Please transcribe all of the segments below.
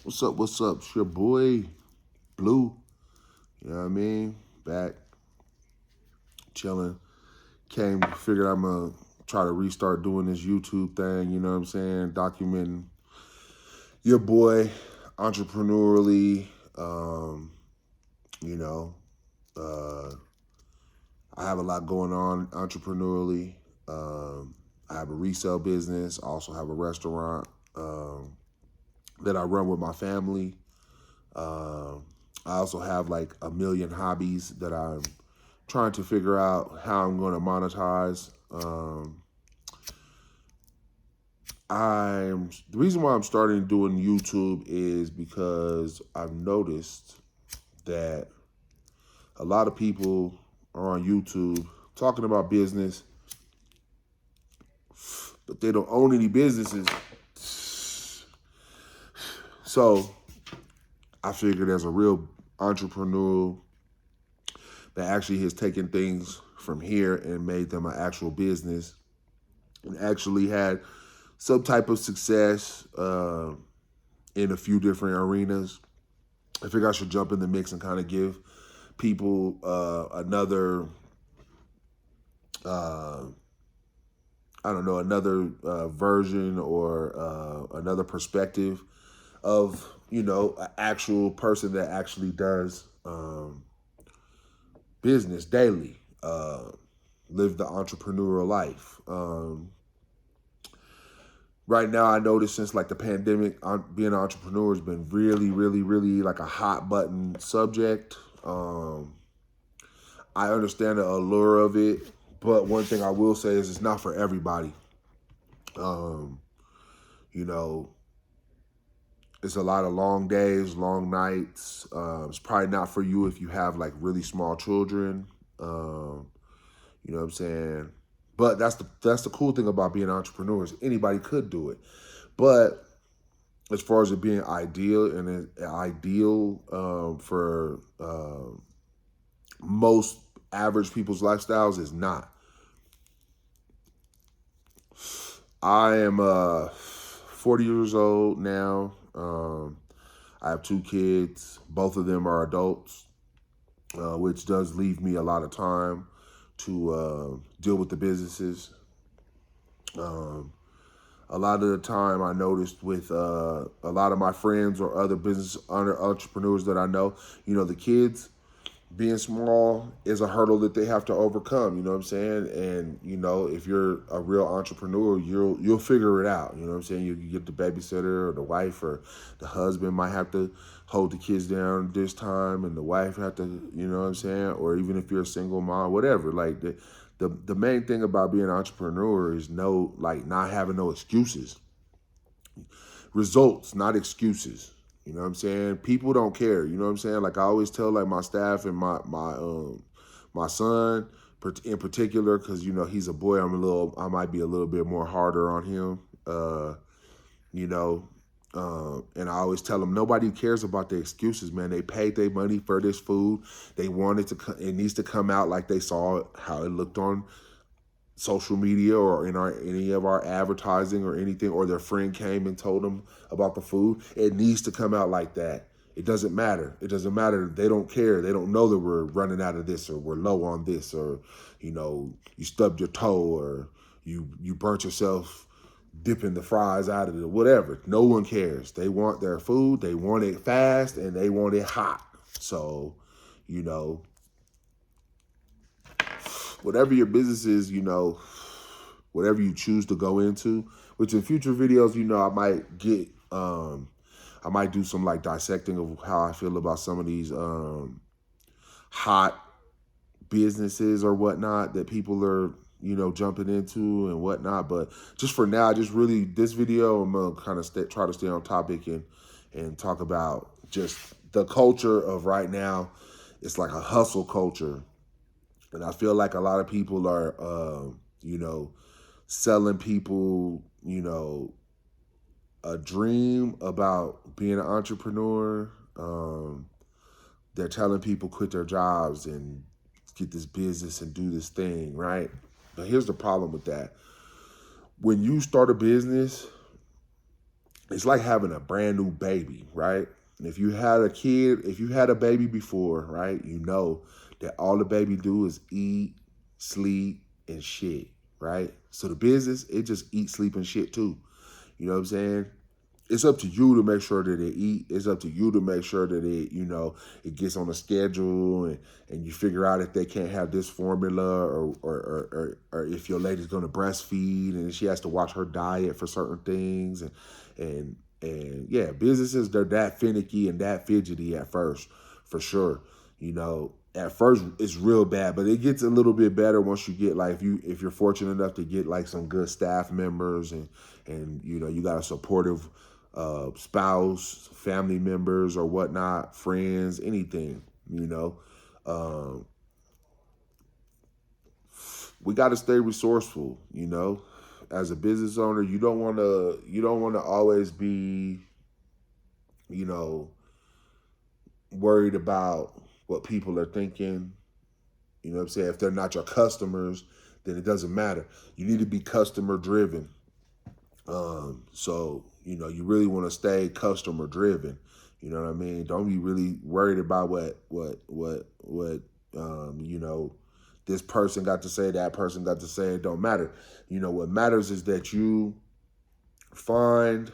What's up? What's up? It's your boy, Blue. You know what I mean? Back, chilling. Figured I'm going to try to restart doing this YouTube thing, you know what I'm saying? Documenting your boy, entrepreneurially. You know, uh, I have a lot going on entrepreneurially. I have a resale business. I also have a restaurant that I run with my family. I also have like a million hobbies that I'm trying to figure out how I'm going to monetize. The reason why I'm starting doing YouTube is because I've noticed that a lot of people are on YouTube talking about business, but they don't own any businesses. So I figured as a real entrepreneur that actually has taken things from here and made them an actual business and actually had some type of success in a few different arenas. I figure I should jump in the mix and kind of give people another, I don't know, another version or another perspective of, an actual person that actually does business daily, live the entrepreneurial life. Right now, I noticed since like the pandemic, being an entrepreneur has been really, really, really like a hot button subject. I understand the allure of it, but one thing I will say is it's not for everybody. Um, you know, it's a lot of long days, long nights. It's probably not for you if you have like really small children. You know what I'm saying? But that's the cool thing about being entrepreneurs. Anybody could do it, but as far as it being ideal and ideal for most average people's lifestyles is not. I am 40 years old now. I have two kids. Both of them are adults, which does leave me a lot of time to deal with the businesses. A lot of the time I noticed with a lot of my friends or other business entrepreneurs that I know, the kids being small is a hurdle that they have to overcome, you know what I'm saying? And, if you're a real entrepreneur, you'll figure it out, you know what I'm saying? You get the babysitter or the wife or the husband might have to hold the kids down this time and the wife have to, you know what I'm saying? Or even if you're a single mom, whatever, like the main thing about being an entrepreneur is not having no excuses. Results, not excuses. You know what I'm saying? People don't care. You know what I'm saying? Like I always tell like my staff and my son in particular, because he's a boy. I might be a little bit more harder on him. You know, and I always tell them nobody cares about the excuses, man. They paid their money for this food. They want it to. It needs to come out like they saw it, how it looked on social media or in any of our advertising or anything, or their friend came and told them about the food. It needs to come out like that. It doesn't matter. It doesn't matter. They don't care. They don't know that we're running out of this or we're low on this or, you stubbed your toe or you burnt yourself dipping the fries out of it, whatever. No one cares. They want their food. They want it fast and they want it hot. So, you know, whatever your business is, whatever you choose to go into, which in future videos, I might do some like dissecting of how I feel about some of these hot businesses or whatnot that people are, jumping into and whatnot. But just for now, this video, I'm gonna kind of try to stay on topic and talk about just the culture of right now. It's like a hustle culture. And I feel like a lot of people are, selling people, a dream about being an entrepreneur. They're telling people quit their jobs and get this business and do this thing, right? But here's the problem with that. When you start a business, it's like having a brand new baby, right? And if you had a kid, if you had a baby before, right, you know that all the baby do is eat, sleep, and shit, right? So the business, it just eat, sleep, and shit too. You know what I'm saying? It's up to you to make sure that they eat. It's up to you to make sure that it gets on a schedule, and you figure out if they can't have this formula, or if your lady's gonna breastfeed and she has to watch her diet for certain things, and yeah, businesses, they're that finicky and that fidgety at first, for sure. At first it's real bad, but it gets a little bit better once you get, like, if you're fortunate enough to get like some good staff members, and you got a supportive spouse, family members or whatnot, friends, anything. Um, we got to stay resourceful. As a business owner, you don't want to always be, you know, worried about what people are thinking. You know what I'm saying? If they're not your customers, then it doesn't matter. You need to be customer driven. So you really want to stay customer driven. You know what I mean? Don't be really worried about what this person got to say, that person got to say. It don't matter. What matters is that you find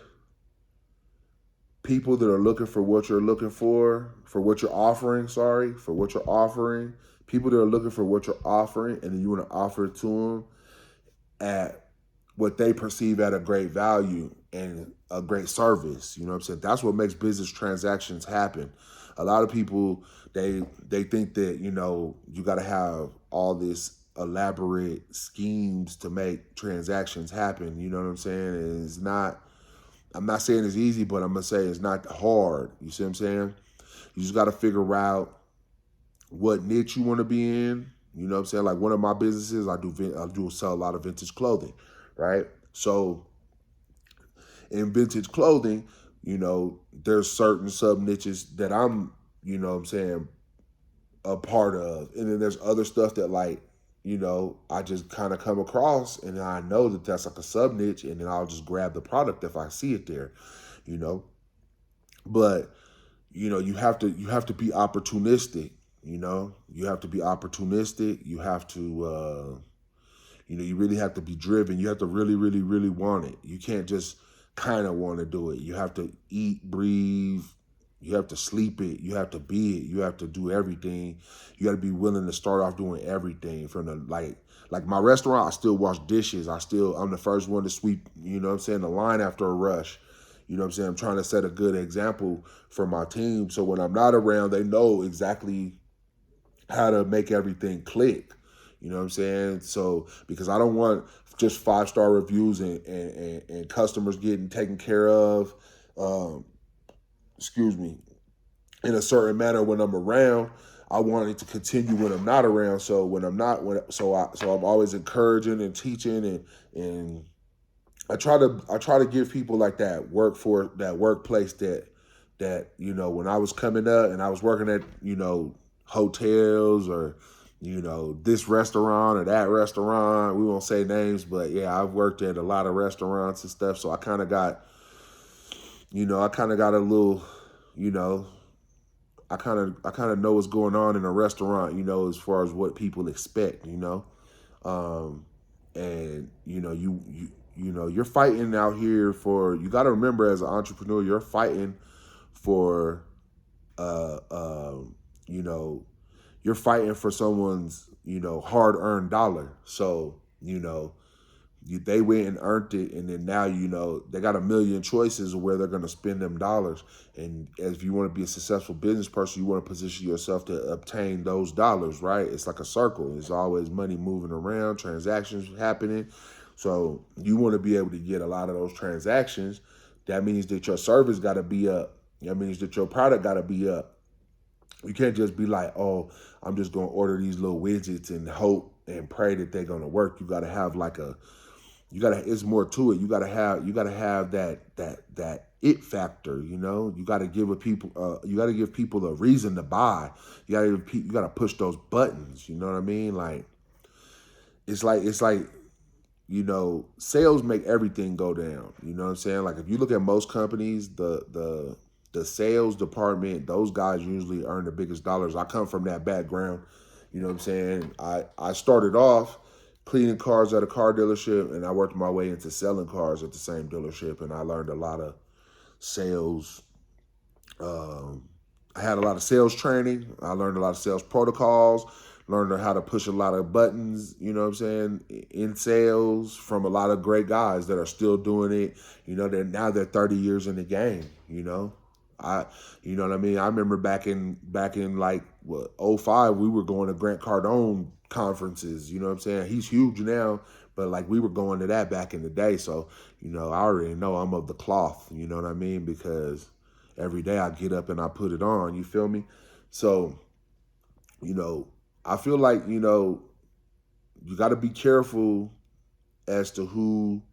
people that are looking for what you're looking for what you're offering, sorry, for what you're offering, people that are looking for what you're offering, and then you want to offer it to them at what they perceive at a great value and a great service. You know what I'm saying? That's what makes business transactions happen. A lot of people, they think that, you got to have all this elaborate schemes to make transactions happen. You know what I'm saying? And I'm not saying it's easy, but I'm going to say it's not hard. You see what I'm saying? You just got to figure out what niche you want to be in. You know what I'm saying? Like, one of my businesses, I do sell a lot of vintage clothing, right? So in vintage clothing, there's certain sub niches that I'm, what I'm saying, a part of. And then there's other stuff that, like, I just kind of come across, and I know that that's like a sub niche, and then I'll just grab the product if I see it there, you know. But you have to be opportunistic. You have to be opportunistic. You have to you really have to be driven. You have to really, really, really want it. You can't just kind of want to do it. You have to eat, breathe. You have to sleep it. You have to be it. You have to do everything. You got to be willing to start off doing everything from the like my restaurant. I still wash dishes. I'm the first one to sweep. You know what I'm saying? The line after a rush. You know what I'm saying? I'm trying to set a good example for my team, so when I'm not around, they know exactly how to make everything click. You know what I'm saying? So, because I don't want just 5-star reviews and customers getting taken care of, um, excuse me, in a certain manner when I'm around. I want it to continue when I'm not around. So when I'm not, so I'm always encouraging and teaching, and I try to give people like that workplace that when I was coming up and I was working at hotels, or this restaurant or that restaurant. We won't say names, but yeah, I've worked at a lot of restaurants and stuff. So I kind of got a little, you know, I kind of know what's going on in a restaurant, as far as what people expect. Um, and you're fighting out here for. You got to remember, as an entrepreneur, you're fighting for, uh, um, you know, you're fighting for someone's, hard earned dollar. So, they went and earned it, and then now they got a million choices of where they're going to spend them dollars. And if you want to be a successful business person, you want to position yourself to obtain those dollars, right? It's like a circle. There's always money moving around, transactions happening. So you want to be able to get a lot of those transactions. That means that your service got to be up. That means that your product got to be up. You can't just be like, oh, I'm just gonna order these little widgets and hope and pray that they're gonna work. You gotta have like it's more to it. You gotta have that it factor. You gotta give people a reason to buy. You gotta push those buttons. You know what I mean? Like it's like sales make everything go down. You know what I'm saying? Like if you look at most companies, the sales department, those guys usually earn the biggest dollars. I come from that background. You know what I'm saying? I started off cleaning cars at a car dealership, and I worked my way into selling cars at the same dealership, and I learned a lot of sales. Um, I had a lot of sales training. I learned a lot of sales protocols, learned how to push a lot of buttons, you know what I'm saying, in sales from a lot of great guys that are still doing it. They're 30 years in the game, I you know what I mean? I remember back in like what, '05, we were going to Grant Cardone conferences, you know what I'm saying? He's huge now, but like we were going to that back in the day. So, I already know I'm of the cloth, you know what I mean? Because every day I get up and I put it on, you feel me? So, you know, I feel like, you got to be careful as to who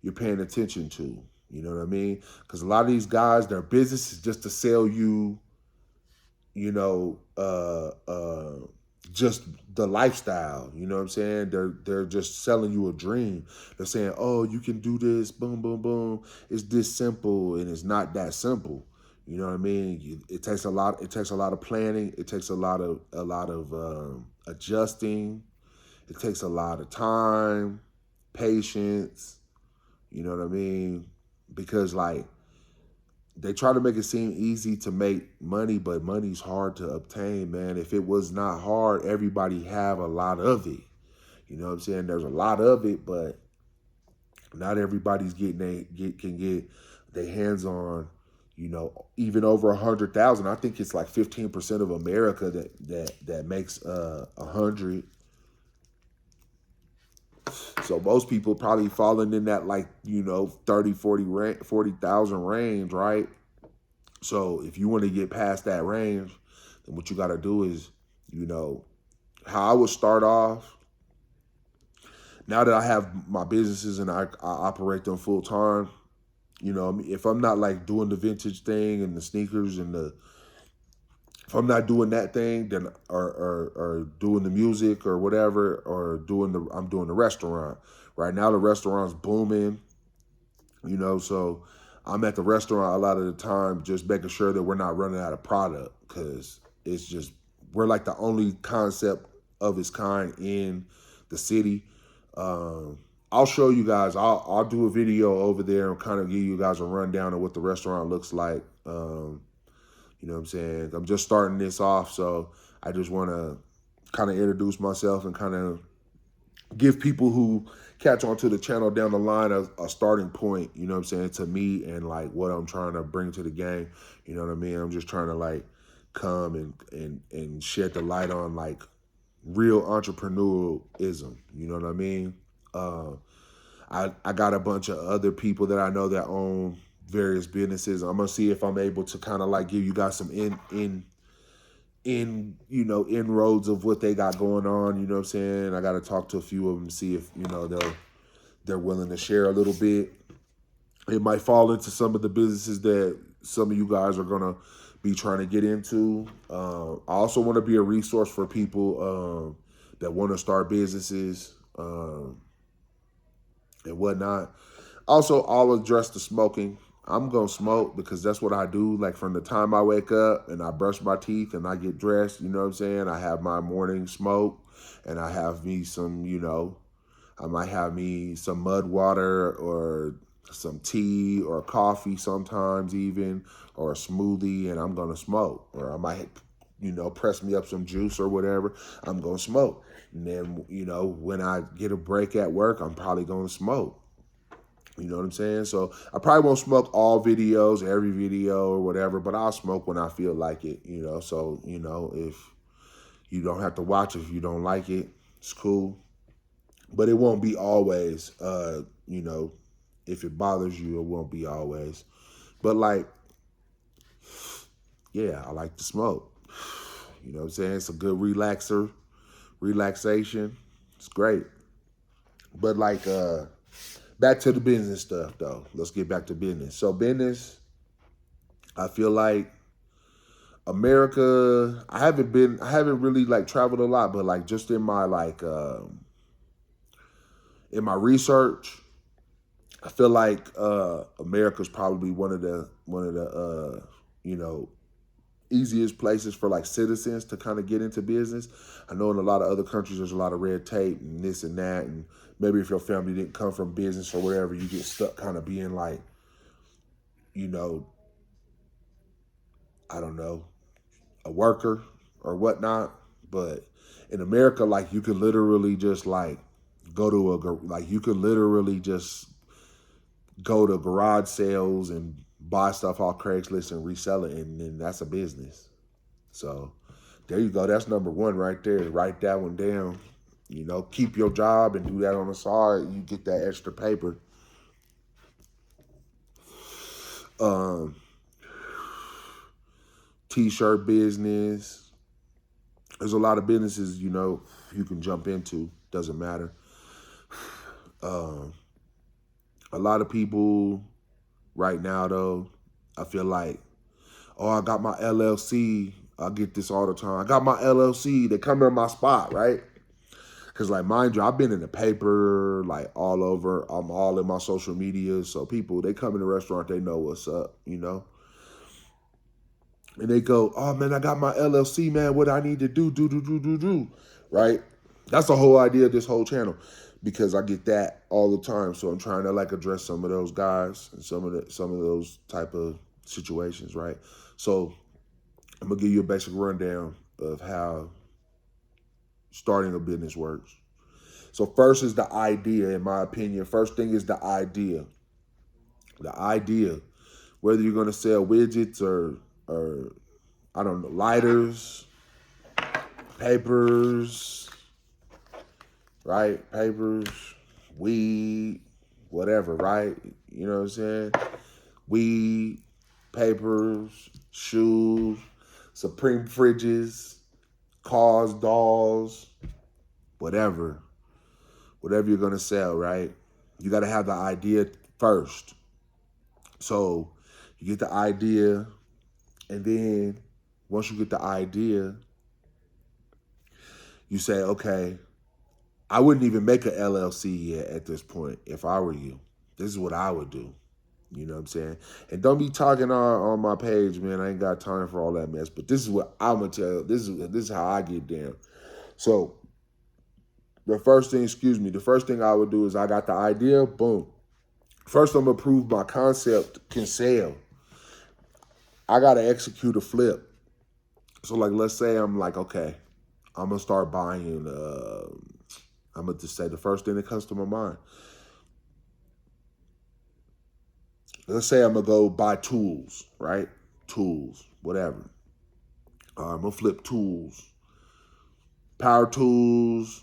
you're paying attention to. You know what I mean? Because a lot of these guys, their business is just to sell you, you know, uh, uh, just the lifestyle. You know what I'm saying? They're just selling you a dream. They're saying, "Oh, you can do this. Boom, boom, boom. It's this simple, and it's not that simple." You know what I mean? It takes a lot. It takes a lot of planning. It takes a lot of adjusting. It takes a lot of time, patience. You know what I mean? Because like they try to make it seem easy to make money, but money's hard to obtain, man. If it was not hard, everybody have a lot of it. You know what I'm saying? There's a lot of it, but not everybody's can get their hands on, even over 100,000. I think it's like 15% of America that makes 100. So most people probably falling in that like, 30, 40,000 range, right? So if you want to get past that range, then what you got to do is, you know, how I would start off. Now that I have my businesses and I operate them full time, if I'm not like doing the vintage thing and the sneakers and if I'm not doing that thing, then or doing the music or whatever, or I'm doing the restaurant. Right now the restaurant's booming, so I'm at the restaurant a lot of the time just making sure that we're not running out of product, because it's just we're like the only concept of its kind in the city. I'll show you guys. I'll do a video over there and kind of give you guys a rundown of what the restaurant looks like. You know what I'm saying? I'm just starting this off, so I just want to kind of introduce myself and kind of give people who catch onto the channel down the line a starting point, you know what I'm saying, to me and like what I'm trying to bring to the game. You know what I mean? I'm just trying to like come and shed the light on like real entrepreneurialism. You know what I mean? I got a bunch of other people that I know that own various businesses. I'm gonna see if I'm able to kind of like give you guys some inroads of what they got going on. You know what I'm saying? I got to talk to a few of them, see if they're willing to share a little bit. It might fall into some of the businesses that some of you guys are gonna be trying to get into. I also want to be a resource for people that want to start businesses and whatnot. Also, I'll address the smoking. I'm going to smoke because that's what I do. Like from the time I wake up and I brush my teeth and I get dressed, you know what I'm saying? I have my morning smoke and I have me some, I might have me some mud water or some tea or coffee sometimes even, or a smoothie, and I'm going to smoke. Or I might, press me up some juice or whatever. I'm going to smoke. And then, when I get a break at work, I'm probably going to smoke. You know what I'm saying? So I probably won't smoke all videos, every video or whatever, but I'll smoke when I feel like it, So, if you don't have to watch if you don't like it, it's cool. But it won't be always, if it bothers you, it won't be always. But like, yeah, I like to smoke. You know what I'm saying? It's a good relaxation. It's great. But like, back to the business stuff, though. Let's get back to business. So business, I feel like America, I haven't really like traveled a lot, but like just in my like, in my research, I feel like America's probably one of the you know, easiest places for like citizens to kind of get into business. I know in a lot of other countries there's a lot of red tape and this and that, and maybe if your family didn't come from business or whatever, you get stuck kind of being like, you know, I don't know, a worker or whatnot. But in America, like you could literally just like go to like you could literally just go to garage sales and buy stuff off Craigslist and resell it, and then that's a business. So there you go. That's number one right there. Write that one down. You know, keep your job and do that on the side. You get that extra paper. Um, T-shirt business. There's a lot of businesses, you know, you can jump into. Doesn't matter. A lot of people right now, though, I feel like, oh, I got my LLC. I get this all the time. I got my LLC. They come in my spot, right? Because, like, mind you, I've been in the paper, like, all over. I'm all in my social media. So people, they come in the restaurant, they know what's up, you know? And they go, oh, man, I got my LLC, man. What I need to do, right? That's the whole idea of this whole channel, because I get that all the time. So I'm trying to, like, address some of those guys and some of those type of situations, right? So I'm going to give you a basic rundown of how starting a business works. So first is the idea, in my opinion. First thing is the idea. The idea, whether you're going to sell widgets or I don't know, lighters, papers, right? Papers, weed, whatever, right? You know what I'm saying? Weed, papers, shoes, Supreme fridges, cars, dolls, whatever you're going to sell, right? You got to have the idea first. So you get the idea, and then once you get the idea, you say, okay, I wouldn't even make an LLC yet at this point if I were you. This is what I would do. You know what I'm saying? And don't be talking on my page, man. I ain't got time for all that mess. But this is what I'm going to tell you. This is how I get down. So the first thing I would do is I got the idea, boom. First, I'm going to prove my concept can sell. I got to execute a flip. So, like, let's say I'm like, okay, I'm going to start buying, I'm going to just say the first thing that comes to my mind. Let's say I'm going to go buy tools, right? Tools, whatever. I'm going to flip tools. Power tools,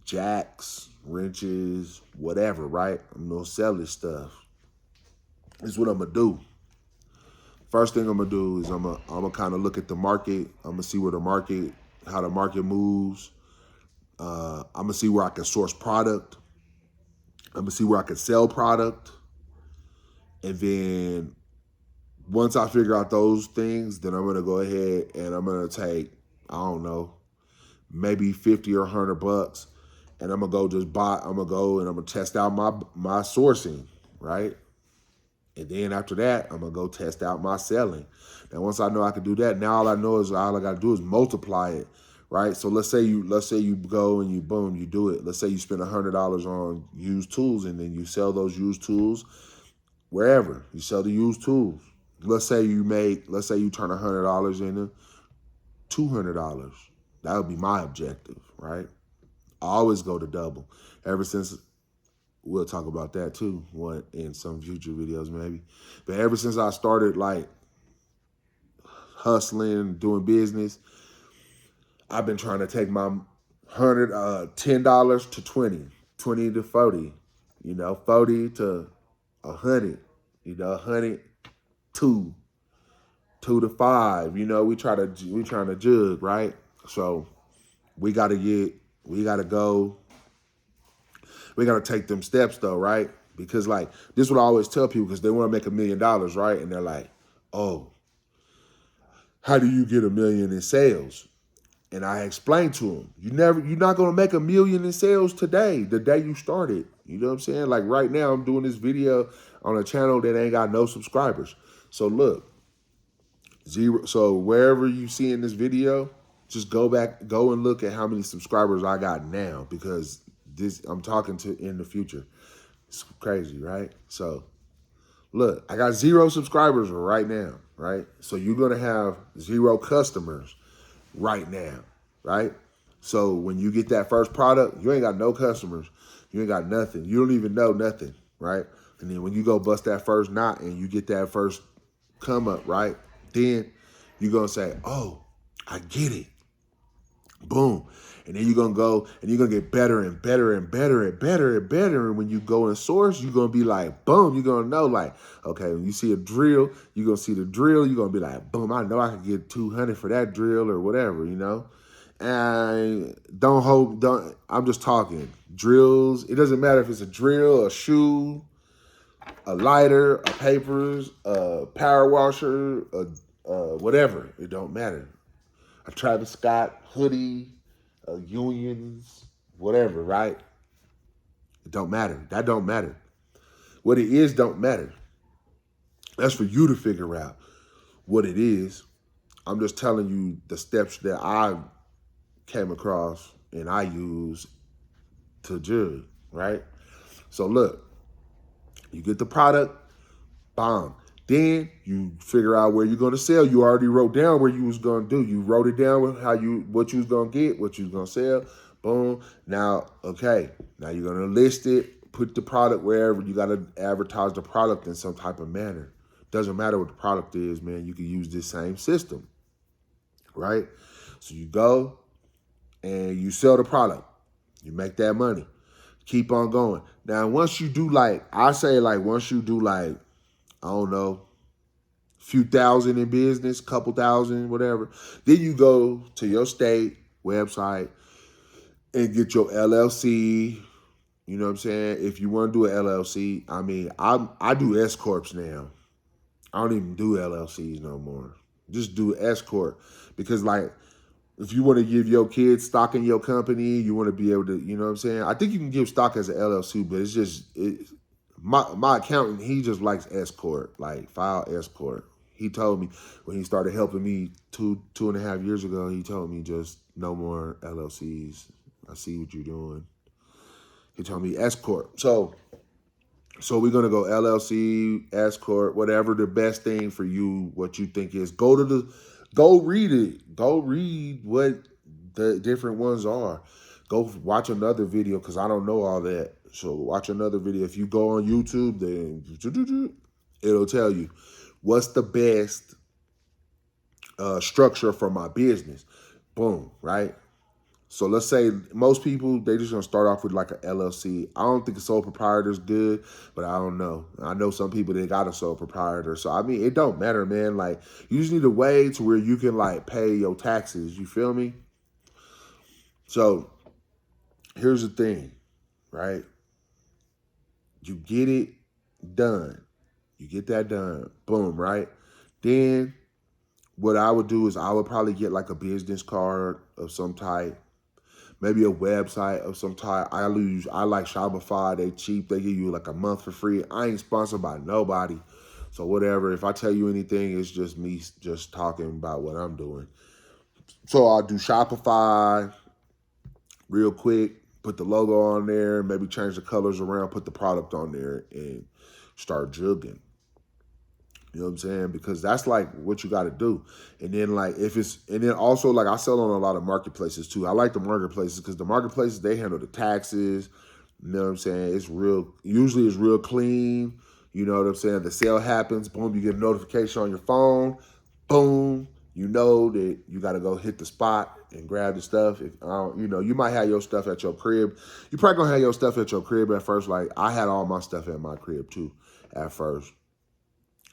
jacks, wrenches, whatever, right? I'm going to sell this stuff. This is what I'm going to do. First thing I'm going to do is I'm going to kind of look at the market. I'm going to see how the market moves. I'm going to see where I can source product. I'm going to see where I can sell product. And then once I figure out those things, then I'm going to go ahead and I'm going to take, I don't know, maybe 50 or $100, and I'm going to go and I'm going to test out my sourcing, right? And then after that, I'm going to go test out my selling. Now, once I know I can do that, now all I got to do is multiply it, right? So let's say you go and you do it. Let's say you spend $100 on used tools, and then you sell those used tools wherever. You sell the used tools. Let's say you turn $100 into $200. That would be my objective, right? I always go to double. Ever since, we'll talk about that too, in some future videos maybe. But ever since I started like hustling, doing business, I've been trying to take my $10 to 20, 20 to 40, 40 to 100, 100 to 2 to 5. We trying to jug, right? So we got to take them steps though, right? Because like, this is what I always tell people, because they want to make $1 million, right? And they're like, oh, how do you get $1 million in sales? And I explained to them, you're not going to make $1 million in sales today, the day you started. You know what I'm saying? Like right now, I'm doing this video on a channel that ain't got no subscribers. So look, zero. So wherever you see in this video, just go and look at how many subscribers I got now, because this I'm talking to in the future. It's crazy, right? So look, I got 0 subscribers right now, right? So you're gonna have 0 customers right now, right? So when you get that first product, you ain't got no customers. You ain't got nothing. You don't even know nothing, right? And then when you go bust that first knot and you get that first come up, right? Then you're going to say, oh, I get it. Boom. And then you're going to go and you're going to get better and better and better and better and better. And when you go and source, you're going to be like, boom, you're going to know like, okay, when you see a drill, you're going to see the drill. You're going to be like, boom, I know I can get 200 for that drill or whatever, you know? And I'm just talking drills. It doesn't matter if it's a drill, a shoe, a lighter, a papers, a power washer, whatever. It don't matter. A Travis Scott hoodie, Unions, whatever, right? It don't matter. That don't matter. What it is don't matter. That's for you to figure out what it is. I'm just telling you the steps that I came across and I use to judge, right? So look, you get the product, bomb. Then you figure out where you're gonna sell. You already wrote down where you was gonna do. You wrote it down with what you was gonna get, what you was gonna sell. Boom. Now, okay. Now you're gonna list it, put the product wherever. You gotta advertise the product in some type of manner. Doesn't matter what the product is, man. You can use this same system, right? So you go and you sell the product. You make that money. Keep on going. Now, once you do once you do I don't know, few thousand in business, couple thousand, whatever, then you go to your state website and get your LLC. You know what I'm saying? If you want to do an LLC, I mean, I do S corps now. I don't even do LLCs no more. Just do S corp, because like, if you want to give your kids stock in your company, you want to be able to, you know what I'm saying? I think you can give stock as an LLC, but it's just, my accountant, he just likes S corp, like file S corp. He told me when he started helping me two and a half years ago, he told me just no more LLCs. I see what you're doing. He told me S corp. So we're going to go LLC, S corp, whatever the best thing for you, what you think is. Go read it. Go read what the different ones are. Go watch another video, because I don't know all that. So watch another video. If you go on YouTube, then it'll tell you what's the best structure for my business. Boom, right? So let's say most people, they just gonna start off with like an LLC. I don't think a sole proprietor is good, but I don't know. I know some people that got a sole proprietor. So I mean, it don't matter, man. Like, you just need a way to where you can like pay your taxes. You feel me? So here's the thing, right? You get it done. You get that done. Boom, right? Then what I would do is I would probably get like a business card of some type. Maybe a website of some type. I like Shopify. They cheap. They give you like a month for free. I ain't sponsored by nobody. So whatever. If I tell you anything, it's just me just talking about what I'm doing. So I'll do Shopify real quick, put the logo on there, maybe change the colors around, put the product on there, and start jugging. You know what I'm saying? Because that's like what you got to do. And then also like I sell on a lot of marketplaces too. I like the marketplaces because the marketplaces, they handle the taxes. You know what I'm saying? Usually it's real clean. You know what I'm saying? The sale happens, boom, you get a notification on your phone, boom, you know that you got to go hit the spot and grab the stuff. You might have your stuff at your crib. You probably gonna have your stuff at your crib at first. Like I had all my stuff at my crib too at first.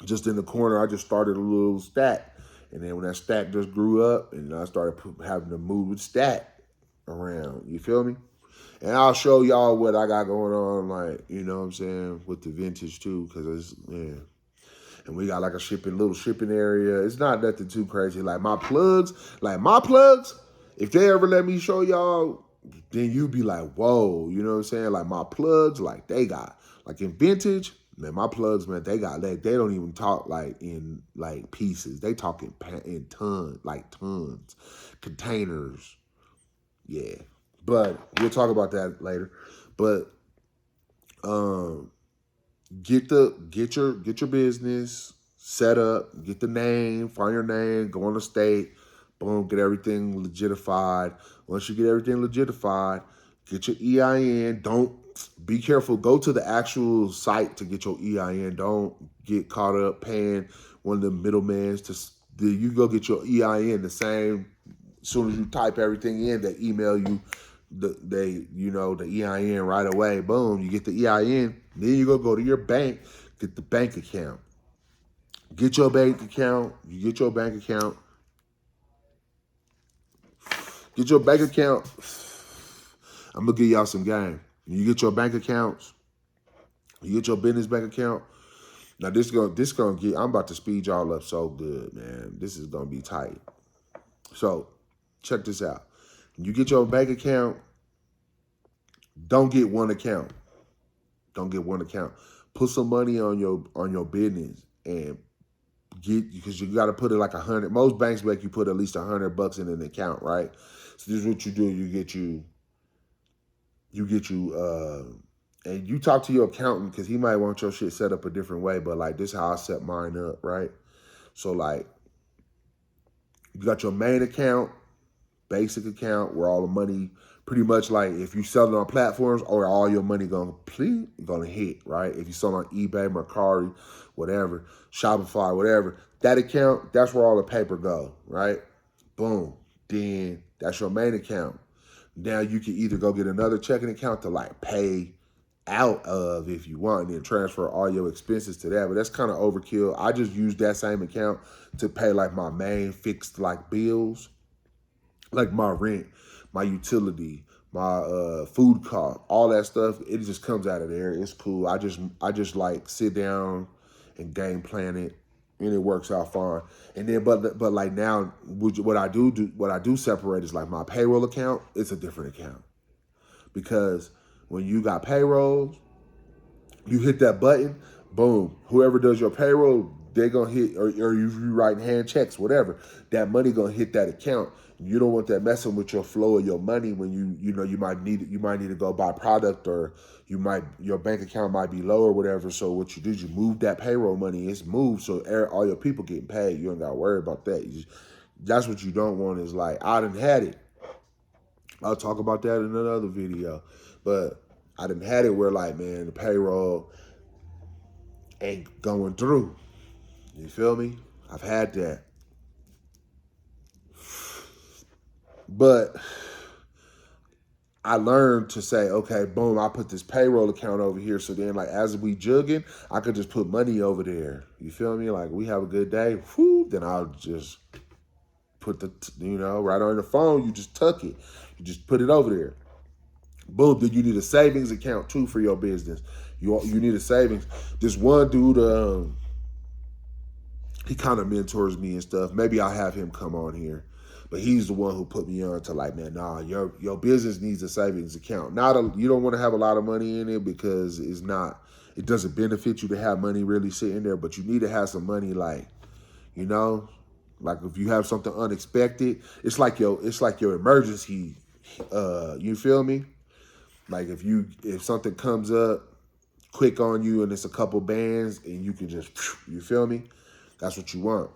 Just in the corner, I just started a little stack. And then when that stack just grew up, and I started having to move the stack around. You feel me? And I'll show y'all what I got going on, like, you know what I'm saying, with the vintage too, because yeah. And we got like a little shipping area. It's not nothing too crazy. Like my plugs, if they ever let me show y'all then you be like, whoa, you know what I'm saying? Like my plugs, like they got, like in vintage, man, my plugs, man, they got like, they don't even talk like in like pieces. They talk in tons, like tons, containers. Yeah. But we'll talk about that later. But um get your business set up, get the name, find your name, go on the state, boom, get everything legitified. Once you get everything legitified, get your EIN. Don't be careful. Go to the actual site to get your EIN. Don't get caught up paying one of the middlemen you go get your EIN the same as soon as you type everything in, they email you the EIN right away. Boom, you get the EIN. Then you go to your bank, get the bank account. Get your bank account. You get your bank account. Get your bank account. I'm gonna give y'all some game. You get your bank accounts. You get your business bank account. Now this gonna get. I'm about to speed y'all up so good, man. This is gonna be tight. So check this out. You get your bank account. Don't get one account. Don't get one account. Put some money on your business and because you got to put it like 100. Most banks make you put at least $100 in an account, right? So this is what you do. And you talk to your accountant because he might want your shit set up a different way. But like this, is how I set mine up, right? So like, you got your main account, basic account, where all the money, pretty much like if you sell it on platforms, or all your money gonna hit, right? If you sell on eBay, Mercari, whatever, Shopify, whatever, that account, that's where all the paper go, right? Boom. Then that's your main account. Now you can either go get another checking account to like pay out of if you want, and then transfer all your expenses to that. But that's kind of overkill. I just use that same account to pay like my main fixed like bills, like my rent, my utility, my food cost, all that stuff. It just comes out of there. It's cool. I just like sit down and game plan it, and it works out fine. And then, but like now, what I do separate is like my payroll account. It's a different account because when you got payroll, you hit that button, boom. Whoever does your payroll, they're gonna hit, or you writing hand checks, whatever. That money gonna hit that account. You don't want that messing with your flow of your money when you might need to go buy product, or your bank account might be low or whatever. So what you do is you move that payroll money. It's moved, so all your people getting paid. You don't gotta worry about that. That's what you don't want. Is like I done had it. I'll talk about that in another video, but I done had it where like, man, the payroll ain't going through. You feel me? I've had that. But I learned to say, okay, boom, I put this payroll account over here. So then like as we jugging, I could just put money over there. You feel me? Like we have a good day, whoo, then I'll just put right on the phone, you just tuck it. You just put it over there. Boom, then you need a savings account too for your business. You need a savings. This one dude, he kind of mentors me and stuff. Maybe I'll have him come on here. But he's the one who put me on to like, man, nah, your business needs a savings account. You don't want to have a lot of money in it because it doesn't benefit you to have money really sitting there, but you need to have some money like, you know, like if you have something unexpected, it's like your emergency, you feel me? Like if something comes up quick on you and it's a couple bands and you can just, you feel me? That's what you want.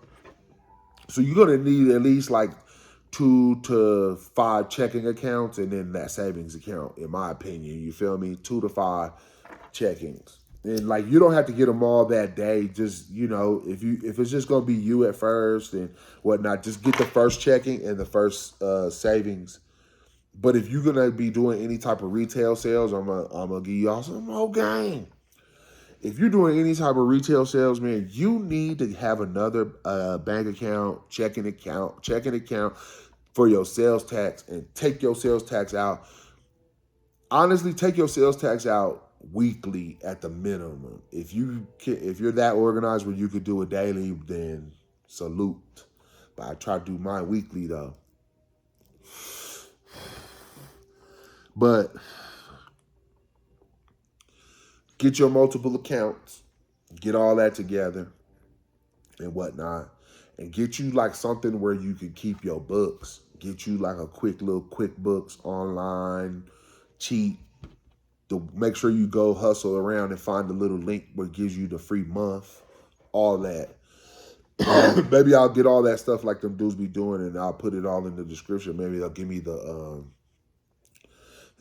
So you're going to need at least like 2 to 5 checking accounts and then that savings account, in my opinion. You feel me? 2 to 5 checkings. And like you don't have to get them all that day. Just, if it's just going to be you at first and whatnot, just get the first checking and the first savings. But if you're going to be doing any type of retail sales, I'm gonna give y'all some more game. If you're doing any type of retail sales, man, you need to have another bank account, checking account for your sales tax, and take your sales tax out. Honestly, take your sales tax out weekly at the minimum. If you're that organized where you could do it daily, then salute. But I try to do mine weekly though. But get your multiple accounts, get all that together and whatnot, and get you like something where you can keep your books. Get you like a quick little QuickBooks online, cheap. To make sure you go hustle around and find the little link where it gives you the free month, all that. Maybe I'll get all that stuff like them dudes be doing, and I'll put it all in the description. Maybe they'll give me the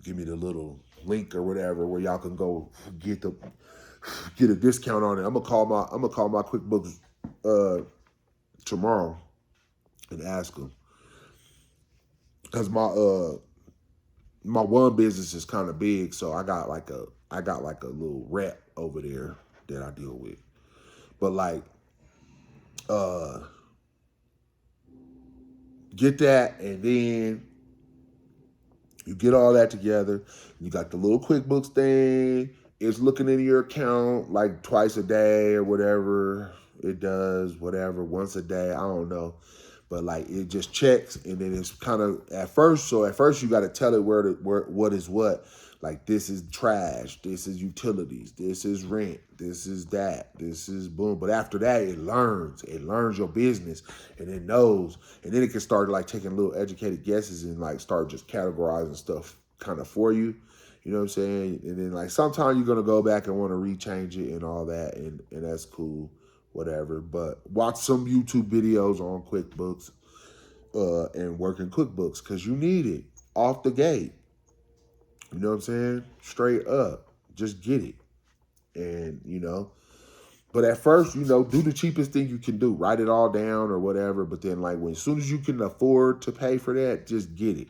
little link or whatever where y'all can go get a discount on it. I'm gonna call my QuickBooks tomorrow and ask them, because my one business is kind of big, so I got like a little rep over there that I deal with. But like, get that, and then you get all that together. You got the little QuickBooks thing. It's looking into your account like twice a day or whatever it does, whatever, once a day. I don't know. But like it just checks, and then it's kind of at first you got to tell it where what is what. Like this is trash, this is utilities, this is rent, this is that, this is boom. But after that, it learns your business, and it knows, and then it can start like taking little educated guesses and like start just categorizing stuff kind of for you. You know what I'm saying? And then like sometimes you're gonna go back and want to rechange it and all that, and that's cool, whatever. But watch some YouTube videos on QuickBooks and working QuickBooks, because you need it off the gate. You know what I'm saying? Straight up. Just get it. And, but at first, do the cheapest thing you can do. Write it all down or whatever. But then, like, as soon as you can afford to pay for that, just get it.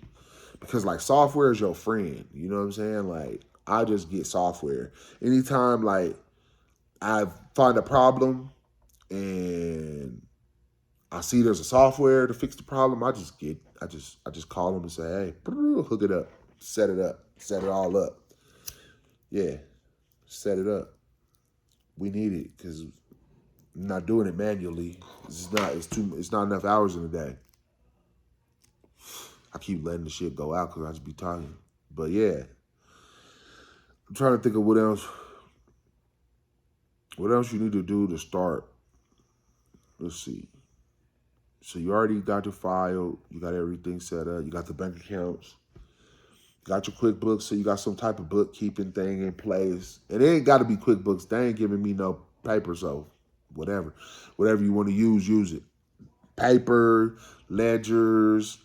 Because, like, software is your friend. You know what I'm saying? Like, I just get software. Anytime, like, I find a problem and I see there's a software to fix the problem, I just call them and say, hey, hook it up, set it all up. Yeah, set it up. We need it because I'm not doing it manually. It's not enough hours in a day. I keep letting the shit go out because I just be talking. But yeah, I'm trying to think of what else you need to do to start. Let's see. So you already got your file, you got everything set up, you got the bank accounts, you got your QuickBooks, so you got some type of bookkeeping thing in place. And it ain't got to be QuickBooks. They ain't giving me no paper, so whatever you want to use it. Paper, ledgers.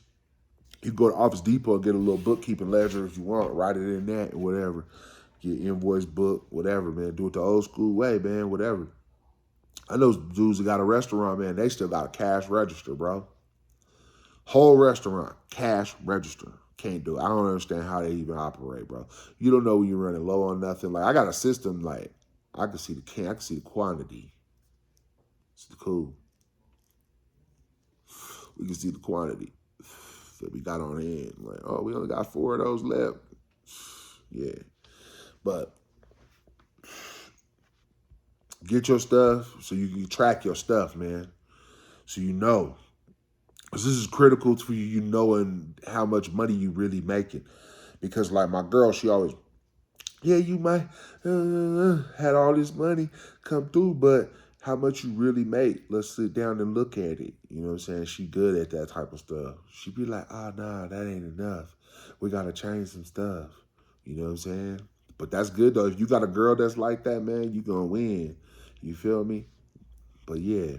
You can go to Office Depot and get a little bookkeeping ledger if you want. Write it in that or whatever. Get invoice book, whatever, man. Do it the old school way, man, whatever. I know dudes that got a restaurant, man, they still got a cash register, bro. Whole restaurant, cash register. Can't do it. I don't understand how they even operate, bro. You don't know when you're running low on nothing. Like, I got a system, like, I can see the quantity. It's cool. We can see the quantity that we got on hand. Like, oh, we only got 4 of those left. Yeah. But get your stuff so you can track your stuff, man. So you know. Because this is critical for you knowing how much money you really making. Because like my girl, she always, yeah, you might had all this money come through, but how much you really make? Let's sit down and look at it. You know what I'm saying? She good at that type of stuff. She be like, nah, that ain't enough. We got to change some stuff. You know what I'm saying? But that's good, though. If you got a girl that's like that, man, you going to win. You feel me? But, yeah.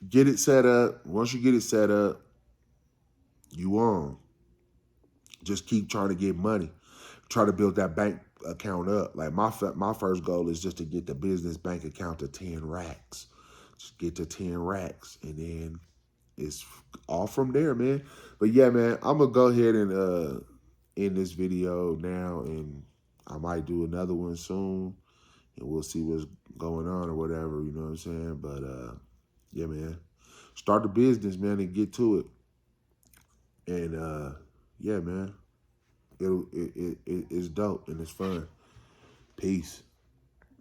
Get it set up. Once you get it set up, you on. Just keep trying to get money. Try to build that bank account up. Like my first goal is just to get the business bank account to 10 racks. Just get to 10 racks, and then it's all from there, man. But yeah, man, I'm gonna go ahead and end this video now, and I might do another one soon, and we'll see what's going on or whatever. You know what I'm saying? But yeah, man, start the business, man, and get to it. And yeah, man, it's dope and it's fun. Peace.